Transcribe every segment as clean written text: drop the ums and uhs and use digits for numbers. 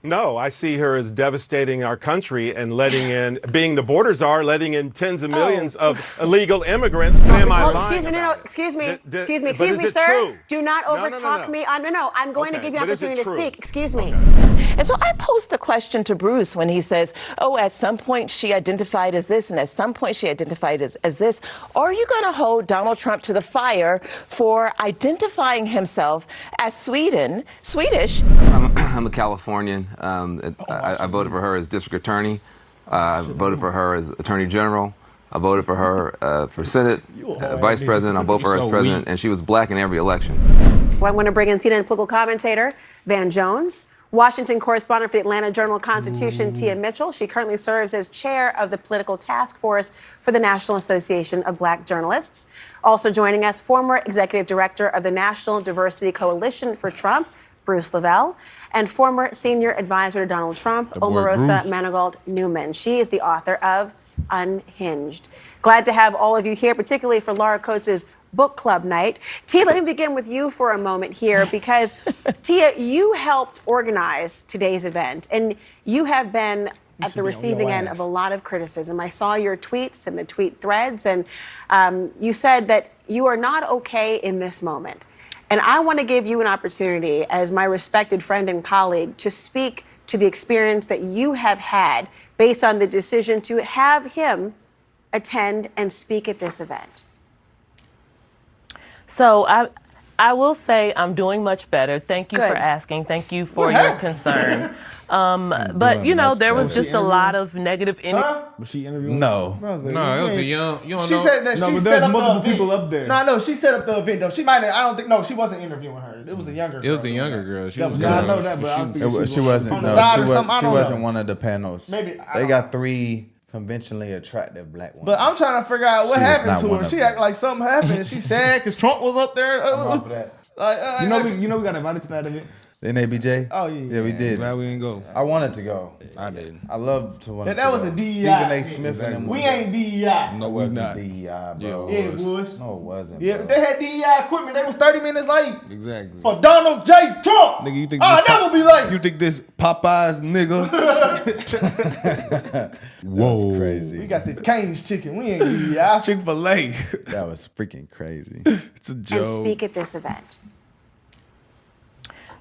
No, I see her as devastating our country and letting in, being the borders are, letting in tens of millions of illegal immigrants. Am I lying? Excuse me, sir. True? Do not overtalk me. I'm going to give you an opportunity to speak. Excuse me. And so I posed a question to Bruce when he says, oh, at some point she identified as this and at some point she identified as this. Are you going to hold Donald Trump to the fire for identifying himself as Swedish? I'm a Californian. I voted for her as district attorney. I voted for her as attorney general. I voted for her for Senate, vice president. I voted for her as president, and she was black in every election. Well, I want to bring in CNN political commentator Van Jones, Washington correspondent for the Atlanta Journal-Constitution, Tia Mitchell. She currently serves as chair of the political task force for the National Association of Black Journalists. Also joining us, former executive director of the National Diversity Coalition for Trump, Bruce Lavelle, and former senior advisor to Donald Trump, Omarosa Manigault Newman. She is the author of Unhinged. Glad to have all of you here, particularly for Laura Coates' book club night. Tia, let me begin with you for a moment here because, Tia, you helped organize today's event, and you have been at the receiving end of a lot of criticism. I saw your tweets and the tweet threads, and you said that you are not okay in this moment. And I want to give you an opportunity, as my respected friend and colleague, to speak to the experience that you have had based on the decision to have him attend and speak at this event. So I will say I'm doing much better. Thank you for asking. Thank you for your concern. But, you know, there was just a lot of negative energy. Was she interviewing? No. Brother, no, it was a young, you don't she know. Said that no, she but set there's up multiple the people up there. No, she set up the event, though. She might have, I don't think, no, she wasn't interviewing her. It was a younger girl. It was a younger girl. She was I know that, but I was thinking she wasn't. No, she wasn't one of the panels. Maybe. They got 3 conventionally attractive black women. But I'm trying to figure out what happened to her. She act like something happened. She sad because Trump was up there. You know we got invited to that event. The NABJ? Oh, yeah. Yeah, we did. Glad we didn't go. I wanted to go. I didn't. I love to want to that go. was a DEI. Stephen A. Smith and them. We ain't DEI. No, we not. DEI, bro. Yeah, it was. No, it wasn't. Yeah, they had DEI equipment. They was 30 minutes late. Exactly. For Donald J. Trump. Nigga, you think I'll never be late. You think this Popeyes nigga? Whoa. That's crazy. We got the Cane's chicken. We ain't DEI. Chick-fil-A. That was freaking crazy. It's a joke. And speak at this event.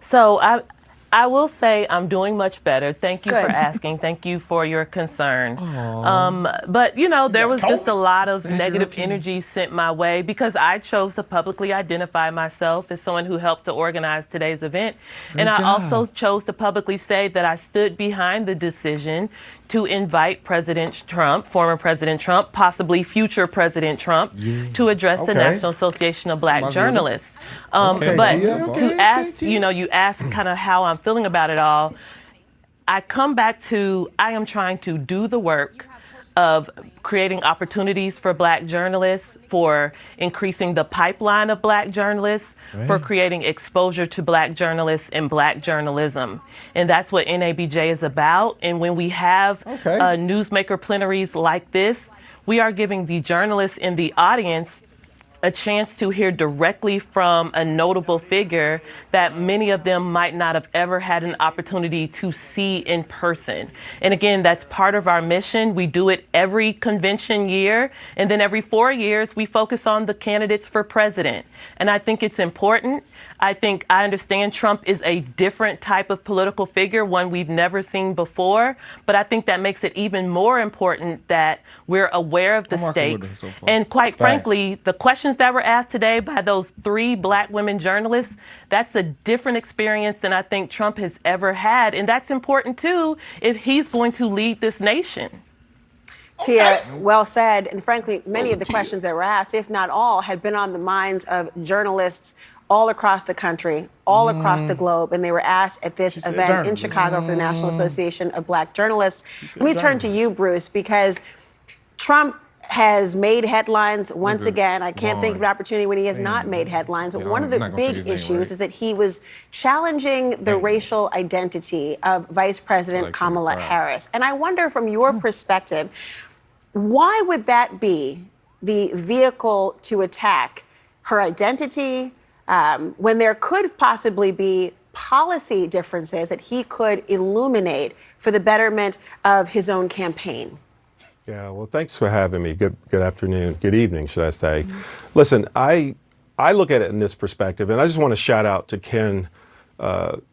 So I will say I'm doing much better. Thank you for asking. Thank you for your concern. But, you know, there was just a lot of negative energy sent my way because I chose to publicly identify myself as someone who helped to organize today's event. And I also chose to publicly say that I stood behind the decision to invite President Trump, former President Trump, possibly future President Trump, to address the National Association of Black Journalists. But to ask, you know, you ask kind of how I'm feeling about it all, I come back to I am trying to do the work of creating opportunities for Black journalists, for increasing the pipeline of Black journalists, for creating exposure to Black journalists and Black journalism. And that's what NABJ is about. And when we have newsmaker plenaries like this, we are giving the journalists in the audience a chance to hear directly from a notable figure that many of them might not have ever had an opportunity to see in person. And again, that's part of our mission. We do it every convention year, and then every 4 years, we focus on the candidates for president. And I think it's important. I understand Trump is a different type of political figure, one we've never seen before, but I think that makes it even more important that we're aware of the stakes. And quite frankly, the questions that were asked today by those 3 Black women journalists, that's a different experience than I think Trump has ever had. And that's important too, if he's going to lead this nation. Tia, well said. And frankly, many of the questions that were asked, if not all, had been on the minds of journalists all across the country, all across the globe, and they were asked at this event in Chicago for the National Association of Black Journalists. Let me turn to you, Bruce, because Trump has made headlines once again. I can't think of an opportunity when he has not made headlines. But one of the big issues is that he was challenging the racial identity of Vice President Kamala Harris. And I wonder, from your perspective, why would that be the vehicle to attack her identity when there could possibly be policy differences that he could illuminate for the betterment of his own campaign? Yeah, well, thanks for having me. Good afternoon, good evening, should I say. Listen, I look at it in this perspective, and I just want to shout out to Ken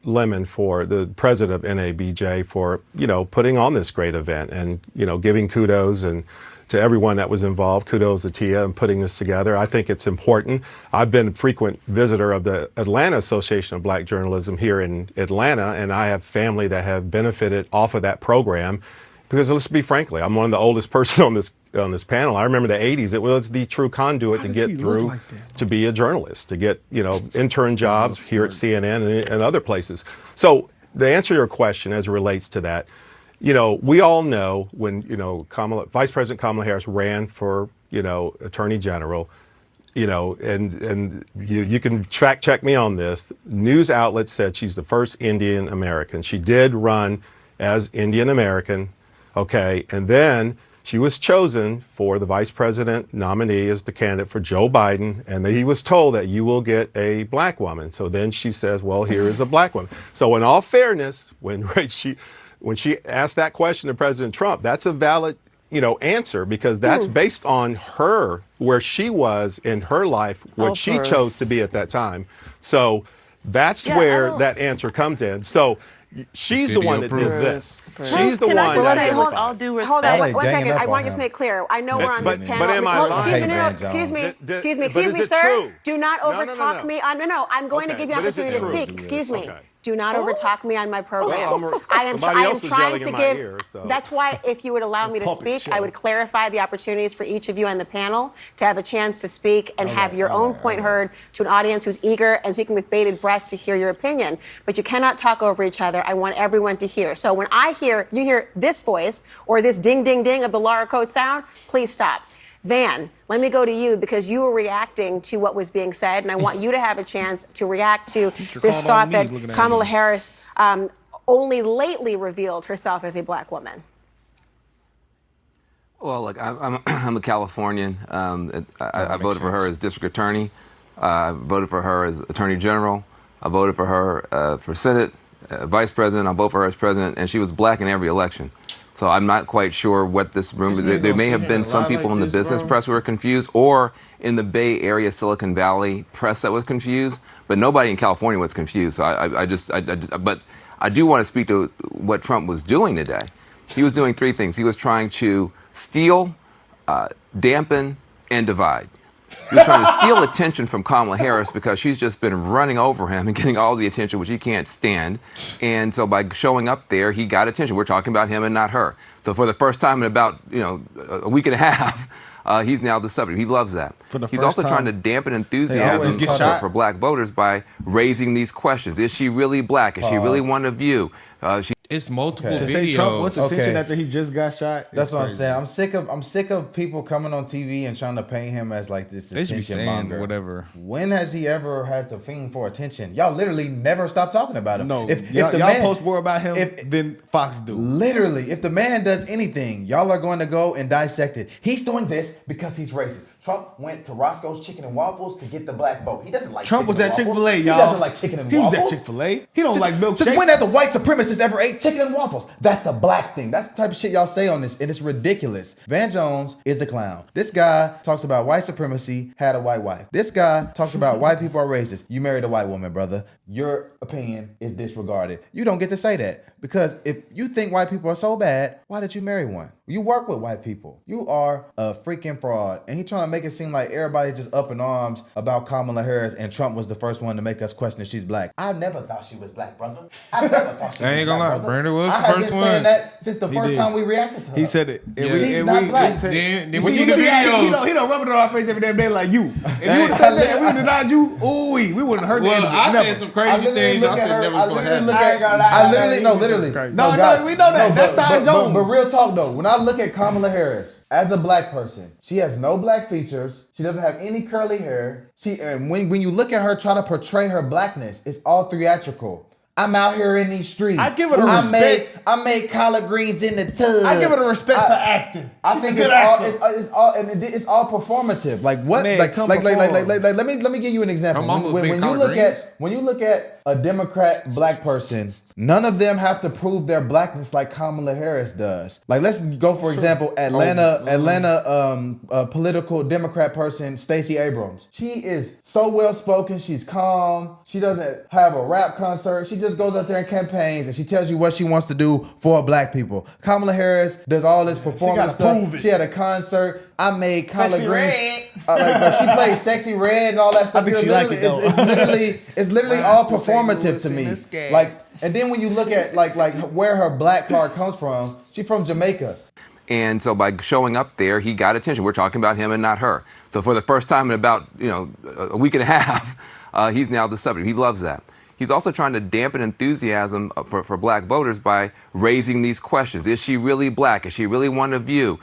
Lemon, for the president of NABJ, for putting on this great event and giving kudos and to everyone that was involved. Kudos to Tia in putting this together. I think it's important. I've been a frequent visitor of the Atlanta Association of Black Journalism here in Atlanta, and I have family that have benefited off of that program. Because let's be frankly, I'm one of the oldest person on this panel. I remember the 80s. It was the true conduit to get through, to be a journalist, to get intern jobs here at CNN and other places. So the answer to your question as it relates to that, we all know when Vice President Kamala Harris ran for Attorney General, and you can fact check me on this. News outlets said she's the first Indian American. She did run as Indian American. Okay, and then she was chosen for the vice president nominee as the candidate for Joe Biden, and he was told that you will get a black woman. So then she says, well, here is a black woman. So in all fairness, when she asked that question to President Trump, that's a valid answer, because that's based on where she was in her life, what she chose to be at that time. So that's where that answer comes in. So she's the one that did this. She's the one. Hold all due respect. Hold on, one second. I want to just make clear. I know we're on this panel. But am I lying? Excuse me, sir. Do not overtalk me. I'm going to give you an opportunity to speak. Excuse me. Do not overtalk me on my program. I am trying to give. That's why, if you would allow me to speak, I would clarify the opportunities for each of you on the panel to have a chance to speak and have your own point heard to an audience who's eager and speaking with bated breath to hear your opinion. But you cannot talk over each other. I want everyone to hear. So when you hear this voice or this ding, ding, ding of the Laura Coates sound, please stop. Van, let me go to you, because you were reacting to what was being said, and I want you to have a chance to react to this thought that Kamala Harris only lately revealed herself as a black woman. Well, look, I'm a Californian. I voted for her as district attorney. I voted for her as attorney general. I voted for her for Senate, vice president. I voted for her as president, and she was black in every election. So I'm not quite sure what this room. There may have been some people in the business press who were confused, or in the Bay Area, Silicon Valley press that was confused, but nobody in California was confused. So but I do want to speak to what Trump was doing today. He was doing three things. He was trying to steal, dampen, and divide. He was trying to steal attention from Kamala Harris because she's just been running over him and getting all the attention, which he can't stand. And so by showing up there, he got attention. We're talking about him and not her. So for the first time in about a week and a half, he's now the subject. He loves that. He's also trying to dampen enthusiasm for black voters by raising these questions. Is she really black? Is she really one of you? It's multiple videos. To say Trump wants attention after he just got shot. That's what I'm saying. I'm sick of people coming on TV and trying to paint him as like this attention monger. Whatever. When has he ever had to fiend for attention? Y'all literally never stop talking about him. No. If y'all post more about him than Fox do. Literally, if the man does anything, y'all are going to go and dissect it. He's doing this because he's racist. Trump went to Roscoe's Chicken and Waffles to get the black vote. He doesn't like Trump was at Chick-fil-A, y'all. He doesn't like chicken and waffles. He was at Chick-fil-A. He don't like milkshakes. Just when as a white supremacist ever ate chicken and waffles? That's a black thing. That's the type of shit y'all say on this, and it's ridiculous. Van Jones is a clown. This guy talks about white supremacy, had a white wife. This guy talks about white people are racist. You married a white woman, brother. Your opinion is disregarded. You don't get to say that, because if you think white people are so bad, why did you marry one? You work with white people. You are a freaking fraud. And he trying to make it seem like everybody just up in arms about Kamala Harris, and Trump was the first one to make us question if she's black. I never thought she was black, brother. I never thought she was black. I ain't gonna lie, Brandon was the first one. I have been saying that since the first time we reacted to her. He said it. She's not black. Then we see the videos. He don't rub it on our face every damn day like you. If you would have said that and we would have denied you, we wouldn't have heard that. Well, I said some crazy things. I said never was gonna happen. Literally. No, we know that. That's Ty Jones. But real talk though, when I look at Kamala Harris as a black person, she has no black features. She doesn't have any curly hair. And when you look at her try to portray her blackness, it's all theatrical. I'm out here in these streets. I give her respect. I made collard greens in the tub. I give her the respect for acting. I She's think a good it's all performative. Like what? Man, Like come let me give you an example. Her mom was When making you collard look greens? when you look at a Democrat black person, none of them have to prove their blackness like Kamala Harris does. Like let's go for example, Atlanta political Democrat person Stacey Abrams. She is so well spoken. She's calm. She doesn't have a rap concert. She just goes out there and campaigns and she tells you what she wants to do for black people. Kamala Harris does all this performance stuff. She had a concert. I made collard greens. Like she played Sexy Red and all that stuff. I think she liked it though. It's literally all performative to me. Like, and then when you look at like where her black card comes from, she's from Jamaica. And so by showing up there, he got attention. We're talking about him and not her. So for the first time in about a week and a half, he's now the subject. He loves that. He's also trying to dampen enthusiasm for black voters by raising these questions. Is she really black? Is she really one of you?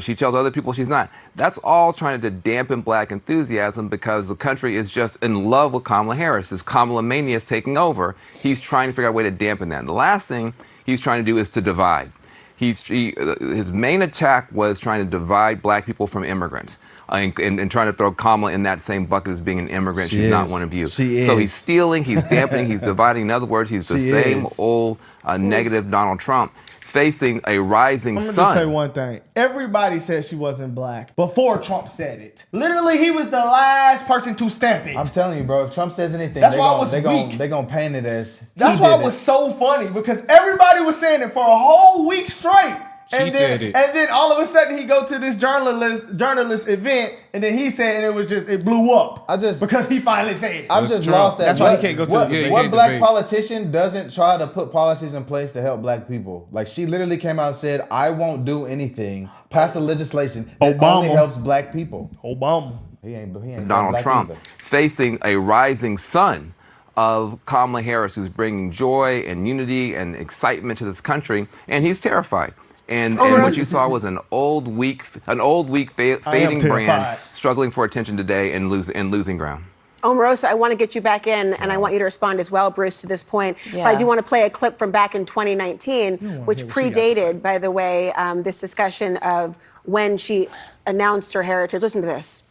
She tells other people she's not. That's all trying to dampen black enthusiasm because the country is just in love with Kamala Harris. This Kamala mania is taking over. He's trying to figure out a way to dampen that. And the last thing he's trying to do is to divide. His main attack was trying to divide black people from immigrants. And trying to throw Kamala in that same bucket as being an immigrant. She's not one of you. So he's stealing, he's dampening, he's dividing. In other words, he's the same old negative Donald Trump facing a rising sun. I'm gonna just say one thing. Everybody said she wasn't black before Trump said it. Literally, he was the last person to stamp it. I'm telling you, bro, if Trump says anything, That's why it was weak. They're gonna paint it as That's why it was so funny because everybody was saying it for a whole week straight. She said it. And then all of a sudden he go to this journalist event and then he said and it blew up. Because he finally said it. I've just lost that. That's why he can't go to what black politician doesn't try to put policies in place to help black people? Like she literally came out and said, I won't do anything, pass a legislation that only helps black people. Obama. He ain't Donald black Trump either. facing a rising sun of Kamala Harris, who's bringing joy and unity and excitement to this country, and he's terrified. And what you saw was an old, weak, fading brand struggling for attention today and losing ground. Omarosa, I want to get you back in, and I want you to respond as well, Bruce, to this point. Yeah. But I do want to play a clip from back in 2019, which predated, by the way, this discussion of when she announced her heritage. Listen to this.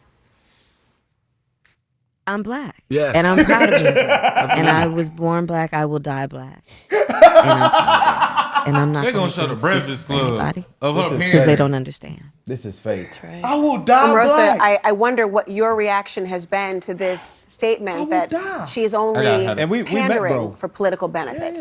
I'm black. Yeah. And I'm proud of being black. And I was born black. I will die black. And I'm proud of it. And I'm not. They're gonna show the Breakfast Club of her parents because they don't understand. This is fate. Right. I will die Omarosa, black. I wonder what your reaction has been to this statement that she is only pandering for political benefit.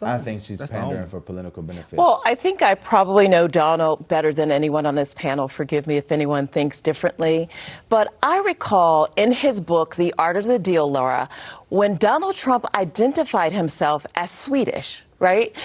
I think she's pandering for political benefit. Well, I think I probably know Donald better than anyone on this panel. Forgive me if anyone thinks differently. But I recall in his book, The Art of the Deal, Laura, when Donald Trump identified himself as Swedish, right?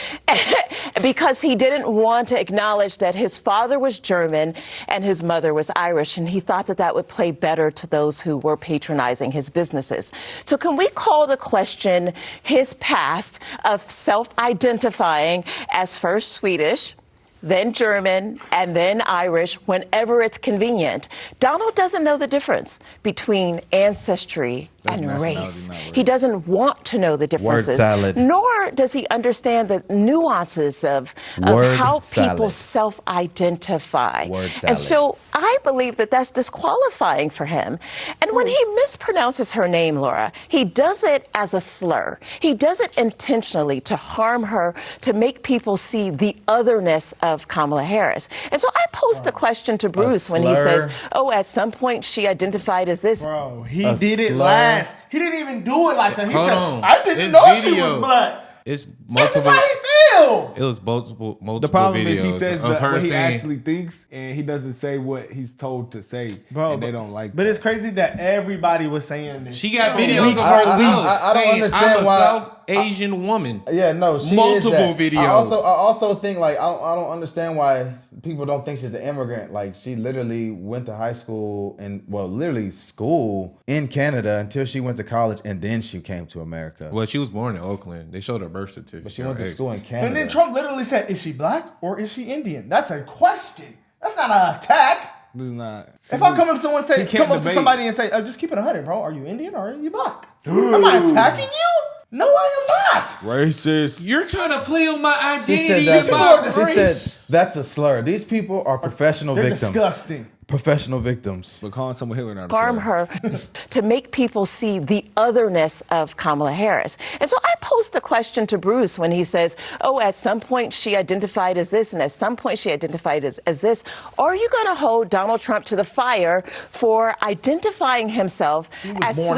Because he didn't want to acknowledge that his father was German and his mother was Irish, and he thought that that would play better to those who were patronizing his businesses. So can we call the question his past of self-identifying as first Swedish, then German, and then Irish whenever it's convenient? Donald doesn't know the difference between ancestry and race. He doesn't want to know the differences. Word salad. Nor does he understand the nuances of how people self-identify. Word salad. And so I believe that that's disqualifying for him. And when he mispronounces her name, Laura, he does it as a slur. He does it intentionally to harm her, to make people see the otherness of Kamala Harris. And so I posed a question to Bruce when he says, oh, at some point she identified as this. Bro, he did it last. He didn't even do it like that. He said, on. I didn't It's know she video. was black. It's This is multiple. how he feel. It was multiple The problem videos is he says of her what he saying. actually thinks, and he doesn't say what he's told to say, Bro, and they don't like But that. it's crazy that everybody was saying this. She got For videos weeks of for herself weeks. I don't saying, understand I'm a why- South Asian woman. Yeah, no, she Multiple is that. videos. I also think like I don't understand why people don't think she's an immigrant. Like she literally went to high school and literally school in Canada until she went to college and then she came to America. Well, she was born in Oakland. They showed her birth certificate. But she went to school in Canada. And then Trump literally said, is she black or is she Indian? That's a question. That's not an attack. This is not. If I come up to someone and say, He can't come up to debate. somebody and say, just keep it 100, bro. Are you Indian or are you black? Am I attacking you? No, I am not. Racist. You're trying to play on my She identity said and my she race. said that's a slur. These people are professional They're victims. disgusting. Professional victims. But calling someone Hitler not a Harm slur. her to make people see the otherness of Kamala Harris. And so I posed a question to Bruce when he says, oh, at some point she identified as this and at some point she identified as this. Are you going to hold Donald Trump to the fire for identifying himself as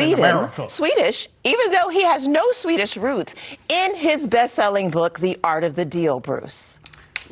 Swedish, even though he has no Swedish roots, in his best-selling book, The Art of the Deal, Bruce?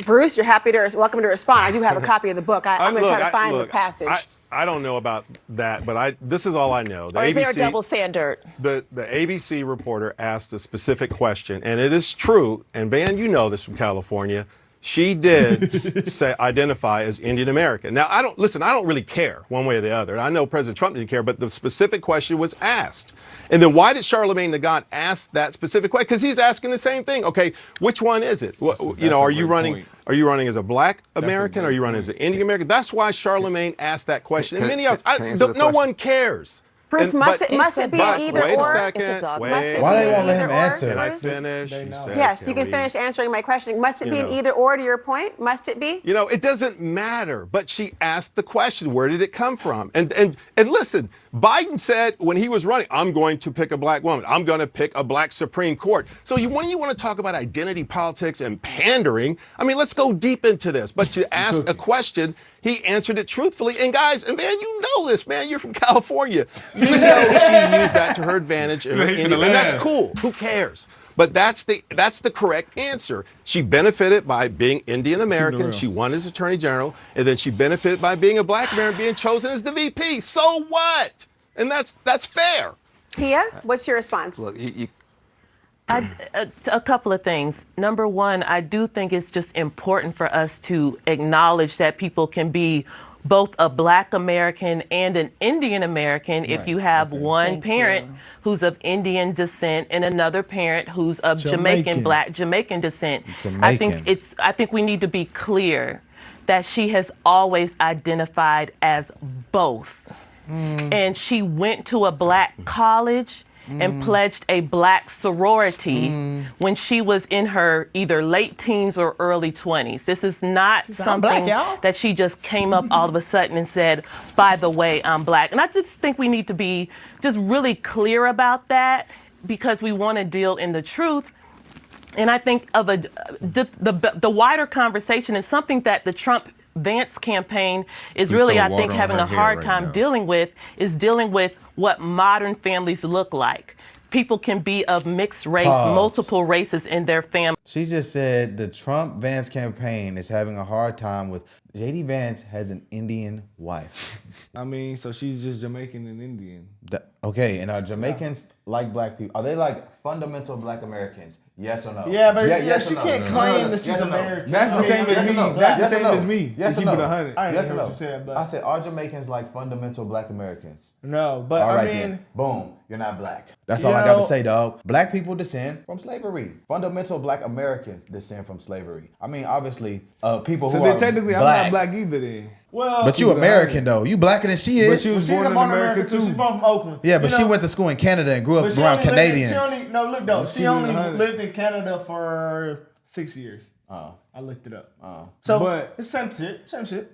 Bruce, you're welcome to respond. I do have a copy of the book. I'm going to try to find the passage. I don't know about that, but this is all I know. Or is there a double standard? The ABC reporter asked a specific question, and it is true, and Van, you know this from California, she did identify as Indian American. Now, I don't really care one way or the other. I know President Trump didn't care, but the specific question was asked. And then why did Charlemagne the God ask that specific question? Because he's asking the same thing. Okay, which one is it? Are you running as a black American? Are you running as an Indian American? That's why Charlemagne asked that question. And many others. No one cares. Bruce, must it be an either wait or? A second. Why they won't let him answer? Can I finish? Yes, you can finish answering my question. Must it be an either or, to your point? Must it be? It doesn't matter. But she asked the question, where did it come from? And listen, Biden said when he was running, I'm going to pick a black woman. I'm going to pick a black Supreme Court. So when you want to talk about identity politics and pandering, let's go deep into this. But to ask a question, he answered it truthfully. And guys, and man, you know this, man. You're from California. You know she used that to her advantage. And that's cool. Who cares? But that's the correct answer. She benefited by being Indian American. She won as Attorney General. And then she benefited by being a black American, being chosen as the VP. So what? And that's fair. Tia, what's your response? Look, A couple of things. Number one, I do think it's just important for us to acknowledge that people can be both a black American and an Indian American if you have one parent who's of Indian descent and another parent who's of black Jamaican descent. I think we need to be clear that she has always identified as both. And she went to a black college and pledged a black sorority when she was in her either late teens or early 20s. This is not something that she just came up all of a sudden and said, by the way, I'm black. And I just think we need to be just really clear about that because we want to deal in the truth. And I think of the wider conversation and something that the Trump-Vance campaign is really, I think, having a hard time dealing with what modern families look like. People can be of mixed race, multiple races in their family. She just said the Trump-Vance campaign is having a hard time with J.D. Vance has an Indian wife. So she's just Jamaican and Indian. Okay, and are Jamaicans like black people? Are they like fundamental black Americans? Yes or no? Yeah, but she can't claim that she's American. That's the same as me. That's the same as me. Yes or keep it no? 100. Yes or no? What you said, but I said, are Jamaicans like fundamental black Americans? No, but all right, I mean, then. Boom, you're not black. That's all I got to say, dog. Black people descend from slavery. Fundamental black Americans descend from slavery. obviously, people who are technically, black. I'm not black either then. Well, but you American though. You blacker than she is. But she was born in America too. She's born from Oakland. Yeah, but she went to school in Canada and grew up around Canadians. She only lived in Canada for 6 years. I looked it up. But it's same shit.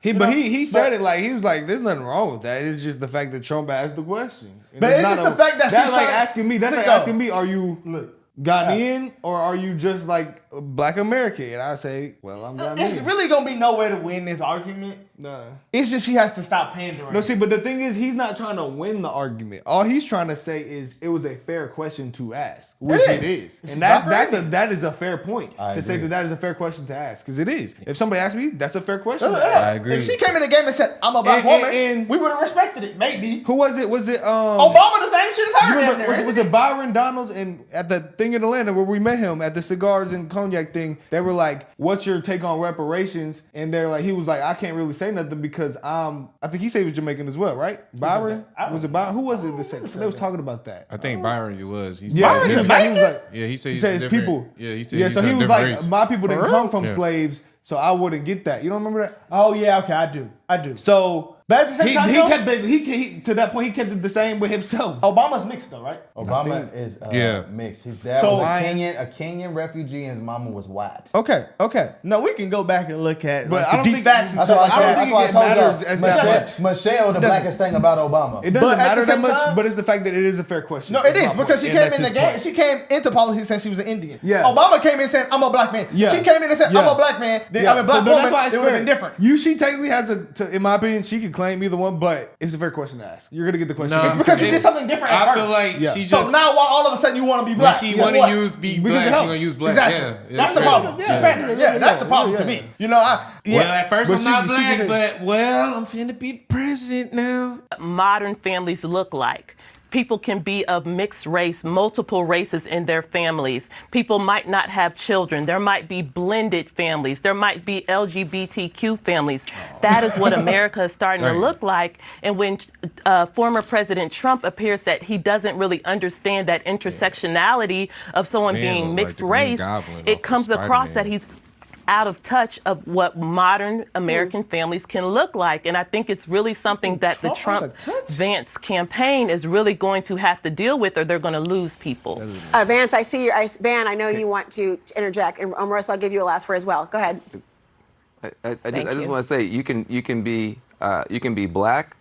He said it like he was like, "There's nothing wrong with that. It's just the fact that Trump asked the question." And but it's just the fact that that's like asking me. That's like asking me, "Are you Ghanaian or are you just like black American?" And I say, "Well, I'm Ghanaian." It's really gonna be no way to win this argument. Nah. It's just she has to stop pandering. No, see, but the thing is, he's not trying to win the argument. All he's trying to say is it was a fair question to ask, which it is. And that is a fair point to say that is a fair question to ask, because it is. If somebody asks me, that's a fair question to ask. I agree. If she came in the game and said, "I'm a black woman," and we would have respected it, maybe. Who was it? Was it Obama? The same shit as her. Remember, was it Byron Donalds and at the thing in Atlanta where we met him at the cigars and cognac thing? They were like, "What's your take on reparations?" And they're like, he was like, "I can't really say nothing because I think he said he was Jamaican as well, right?" Byron? Was it Byron? Who was it that said? So they was talking about that. I think Byron was. He said, he was like, he said his people. Yeah, he said so he was like, race. my people didn't come from slaves, so I wouldn't get that. You don't remember that? Oh yeah, okay, I do. So But at the same time, he though, kept to that point. He kept it the same with himself. Obama's mixed though, right? Obama is mixed. His dad So was a Kenyan refugee, and his mama was white. Okay. No, we can go back and look at But like, I don't the think- facts and I stuff like don't that. think it matters as that much. Michelle, the blackest thing about Obama. It doesn't But at matter the that same much, time- but it's the fact that it is a fair question. No, it That's is my because point. she And came that's in the his game. point. She came into politics saying she was an Indian. Yeah. Obama came in saying I'm a black man. Yeah. She came in and said I'm Yeah. a black man. Then Yeah. I'm a black So, woman. that's why it's it would have fair. been different. She technically has in my opinion, she could claim either one, but it's a fair question to ask. You're gonna get the question. No. It's because she did something different at I first. feel like Yeah. she So just now all of a sudden you want to be when black. she Yeah. want to What? be Because black, it she helps. gonna use black. Exactly. Yeah, That's it's the fair. problem. Yeah. That's the problem to me. You know, Well, at first But I'm not she black, can say- but I'm finna be president now. Modern families look like. People can be of mixed race, multiple races in their families. People might not have children. There might be blended families. There might be LGBTQ families. That is what America is starting to look like. And when former President Trump appears that he doesn't really understand that intersectionality of someone Dan being look like mixed the Green race, Goblin off it of comes across that Spider-Man. he's out of touch of what modern American families can look like. And I think it's really something that the Trump-Vance campaign is really going to have to deal with, or they're going to lose people. Vance, I see your Van. I know you want to interject, and Omarosa, I'll give you a last word as well. Go ahead. I just want to say you can be black,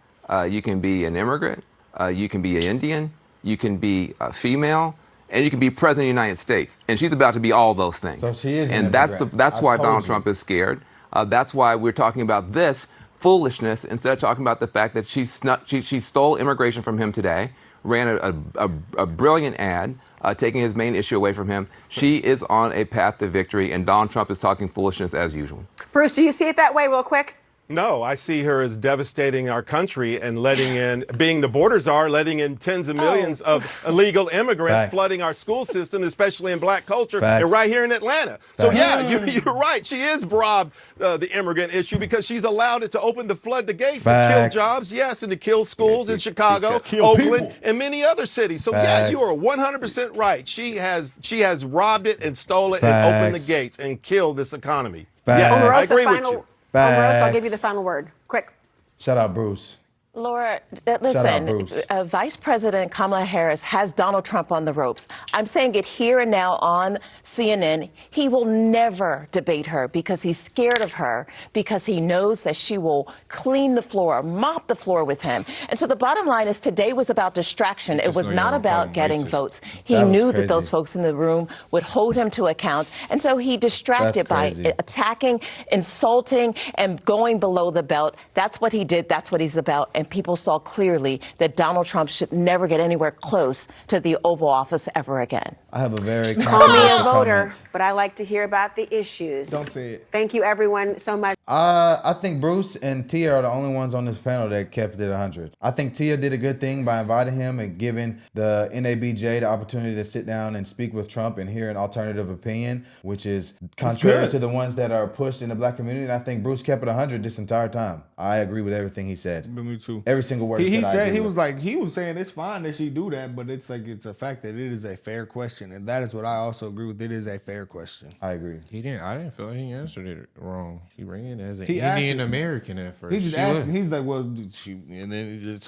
you can be an immigrant, you can be an Indian, you can be a female, and you can be president of the United States. And she's about to be all those things. So she is an and that's immigrant. why I told Donald you. Trump is scared. That's why we're talking about this foolishness instead of talking about the fact that she stole immigration from him today, ran a brilliant ad. Taking his main issue away from him. She is on a path to victory, and Donald Trump is talking foolishness as usual. Bruce, do you see it that way, real quick? No, I see her as devastating our country and letting in, being the borders are, letting in tens of millions of illegal immigrants, Facts. flooding our school system, especially in black culture, Facts. and right here in Atlanta. So Facts. yeah, you're right. She is robbed the immigrant issue because she's allowed it to open the flood the gates to Facts. kill jobs, yes, and to kill schools in Chicago, kill Oakland, people. and many other cities. So yeah, Facts. you are 100% right. She has robbed it and stole it and opened the Facts. gates and killed this economy. Facts. Yes, I Omarosa, agree with final. you. Omarosa, I'll give Facts. you the final word. Quick. Shout out Bruce. Laura, out, listen, Bruce. Vice President Kamala Harris has Donald Trump on the ropes. I'm saying it here and now on CNN. He will never debate her because he's scared of her, because he knows that she will clean the floor, mop the floor with him. And so the bottom line is today was about distraction. It was know not y'all about call him getting racist. votes. He That was knew crazy. that those folks in the room would hold him to account. And so he distracted That's by crazy. attacking, insulting, and going below the belt. That's what he did. That's what he's about. And people saw clearly that Donald Trump should never get anywhere close to the Oval Office ever again. I have a very Call me a controversial voter, comment. but I like to hear about the issues. Don't say it. Thank you, everyone, so much. I think Bruce and Tia are the only ones on this panel that kept it 100. I think Tia did a good thing by inviting him and giving the NABJ the opportunity to sit down and speak with Trump and hear an alternative opinion, which is contrary good. to the ones that are pushed in the black community. And I think Bruce kept it 100 this entire time. I agree with everything he said. But me too. Every single word He I said agree he with. was like he was saying it's fine that she do that, but it's like it's a fact that it is a fair question, and that is what I also agree with. It is a fair question. I agree. I didn't feel like he answered it wrong. He ran as an He asked Indian it. American at first. He just She asking. was. He's like, well, she, and then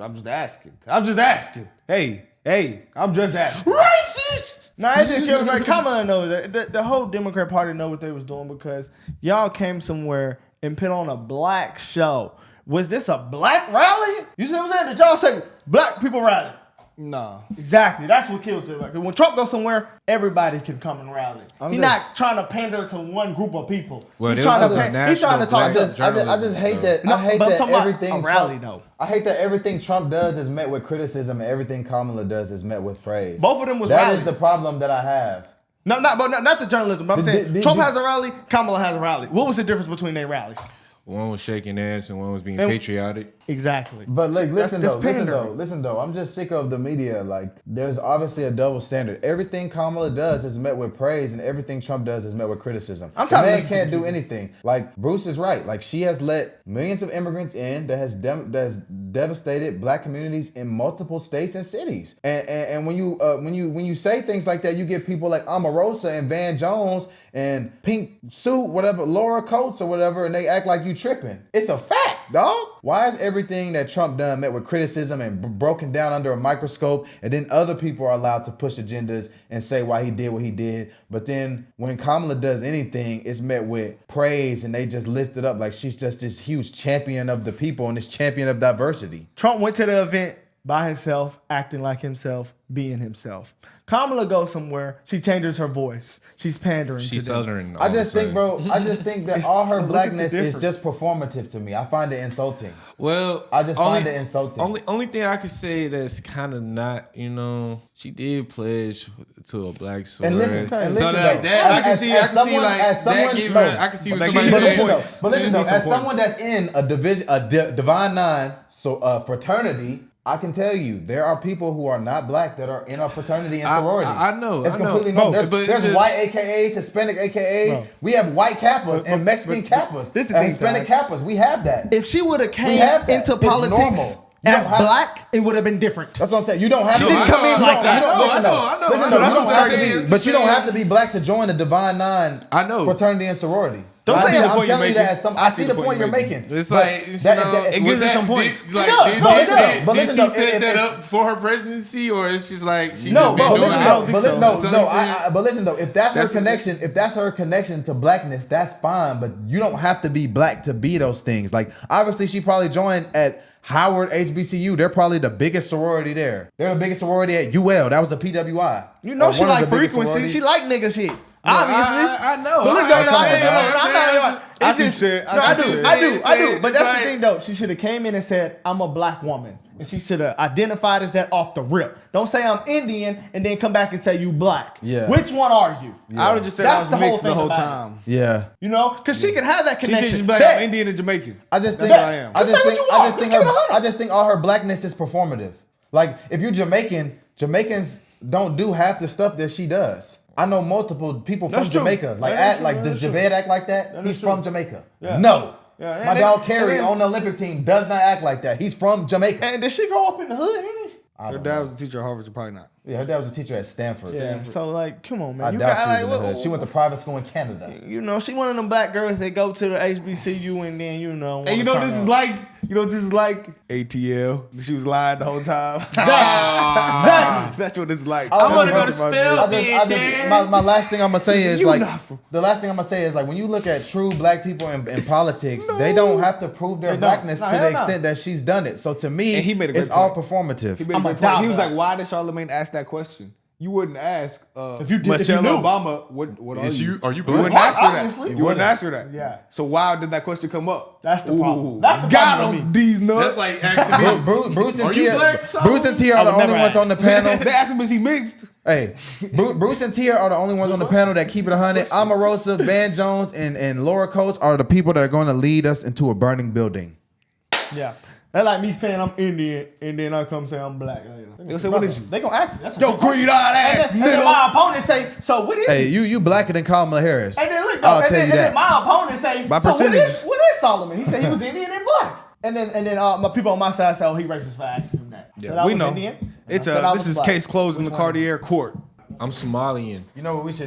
I'm just asking. I'm just asking. Hey, I'm just asking. Racist! Nah, it just kills like Kamala knows that. The whole Democrat Party know what they was doing because y'all came somewhere and put on a black show. Was this a black rally? You see what I'm saying? Did y'all say black people rally? No. Exactly. That's what kills it. Like when Trump goes somewhere, everybody can come and rally. He's just- not trying to pander to one group of people. Well, he's this trying is a he's trying to national talk. I just journalism, hate though. that. No, I hate but I'm that talking about everything. a rally, Trump, though. I hate that everything Trump does is met with criticism, and everything Kamala does is met with praise. Both of them was That rallies. is the problem that I have. No, not the journalism. But I'm saying the- Trump has a rally, Kamala has a rally. What was the difference between their rallies? One was shaking ass and one was being And- patriotic. Exactly. But like, That's listen though. I'm just sick of the media. Like, there's obviously a double standard. Everything Kamala does is met with praise, and everything Trump does is met with criticism. I'm The tired of man listening to can't these do anything. Like, Bruce is right. Like, she has let millions of immigrants in that has devastated black communities in multiple states and cities. And when you say things like that, you get people like Omarosa and Van Jones and Pink Suit, whatever, Laura Coates or whatever, and they act like you tripping. It's a fact. dog. Why is everything that Trump done met with criticism and broken down under a microscope, and then other people are allowed to push agendas and say why he did what he did, but then when Kamala does anything, it's met with praise and they just lift it up like she's just this huge champion of the people and this champion of diversity. Trump went to the event by himself, acting like himself, being himself. Kamala goes somewhere, she changes her voice. She's pandering. She's to them. southern. I just think, bro, I just think that all her look at the blackness is difference. just performative to me. I find it insulting. Well, I just find it insulting. Only thing I could say that's kind of not, she did pledge to a black sword. And listen, so though, that I can see that giving. I can see what somebody's saying. But listen though, as someone that's in a division, Divine Nine, fraternity, I can tell you there are people who are not black that are in our fraternity and sorority. I know. It's I know. completely normal. There's just, white AKAs, Hispanic AKAs. Bro. We have white Kappas and Mexican Kappas. This the thing, Hispanic Ty. Kappas. We have that. If she would have came have that. into It's politics normal. You as don't have- black, it would have been different. That's what I'm saying. You don't have She to. didn't come in like that. But you don't have to be black to join the Divine Nine fraternity and sorority. Don't say that. I'm telling you that as I see the point you're making. It's like, it gives her some points. Did listen, she though, set that up for her presidency, or is she like she No, just but been doing listen it? though, but listen though, if that's her connection, if that's her connection to blackness, that's fine. But you don't have to be black to be those things. Like obviously, she probably joined at Howard HBCU. They're probably the biggest sorority there. They're the biggest sorority at UL. That was a PWI. You know she one of like the biggest frequency. sororities. She like nigga shit. Obviously. I know. But look, I do. But that's the thing though. She should have came in and said, I'm a black woman. And she should have identified as that off the rip. Don't say I'm Indian and then come back and say you black. Yeah. Which one are you? I would have just said That's I the was mixed whole the whole thing about time. Yeah. You know? Because she could have that She connection. should just be like, I'm Indian and Jamaican. I just That's think what I am. I just Just say think what you I are. just think Just keep it 100. I just think all her blackness is performative. Like if you're Jamaican, Jamaicans don't do half the stuff that she does. I know multiple people That's from true. Jamaica. Like That is true. like That does is true. Javed act like that? That is He's true. from Jamaica. Yeah. No. Yeah, and My then- dog Kerry and then- on the Olympic team does not act like that. He's from Jamaica. And did she grow up in the hood, ain't he? Her dad was a teacher at Harvard, so probably not. Yeah, her dad was a teacher at Stanford. Yeah. So like, come on, man. I You doubt got, she was like, in the hood. She went to private school in Canada. You know, she one of them black girls that go to the HBCU and then And you know what this is like? You know what this is like? ATL. She was lying the whole time. Exactly. That's what it's like. I want to go to spell My last thing I'm gonna say is You like not from- the last thing I'm gonna say is like when you look at true black people in politics, they don't have to prove their They don't. blackness No, to hell the no. extent that she's done it. So to me, And he made a great it's all point. performative. He made a I'm great a point. He was doubt. like, why did Charlamagne ask that question? You wouldn't ask If you did- if you Michelle knew. Obama, what are Is you? you- are you You black? wouldn't ask her that. Obviously. You wouldn't ask her that. Yeah. So why did that question come up? That's the problem. Ooh, That's the got problem him, with me. these nuts. That's like asking me. Bruce and Are you Tia, black, Bruce and Tia I are the would only never ones on the ask. panel. They asked him, is he mixed? Hey, Bruce and Tia are the only ones on the panel that keep it 100. Omarosa, Van Jones, and Laura Coates are the people that are going to lead us into a burning building. Yeah. That's like me saying I'm Indian and then I come say I'm black later. They'll say, what is you? They gonna ask me. That's a Yo, good question. green-eyed ass And then nigga. my opponent say, so what is Hey, you? you blacker than Kamala Harris. And then look, I'll and tell then, you and that. then my opponent say, By so percentages. what is Solomon? He said he was Indian and black. And then my people on my side say, oh, he racist for asking him that. Said I Yeah, we was know. Indian, and It's I said I this was is black. case closed in the Which one? Cartier court. I'm Somalian. You know what we should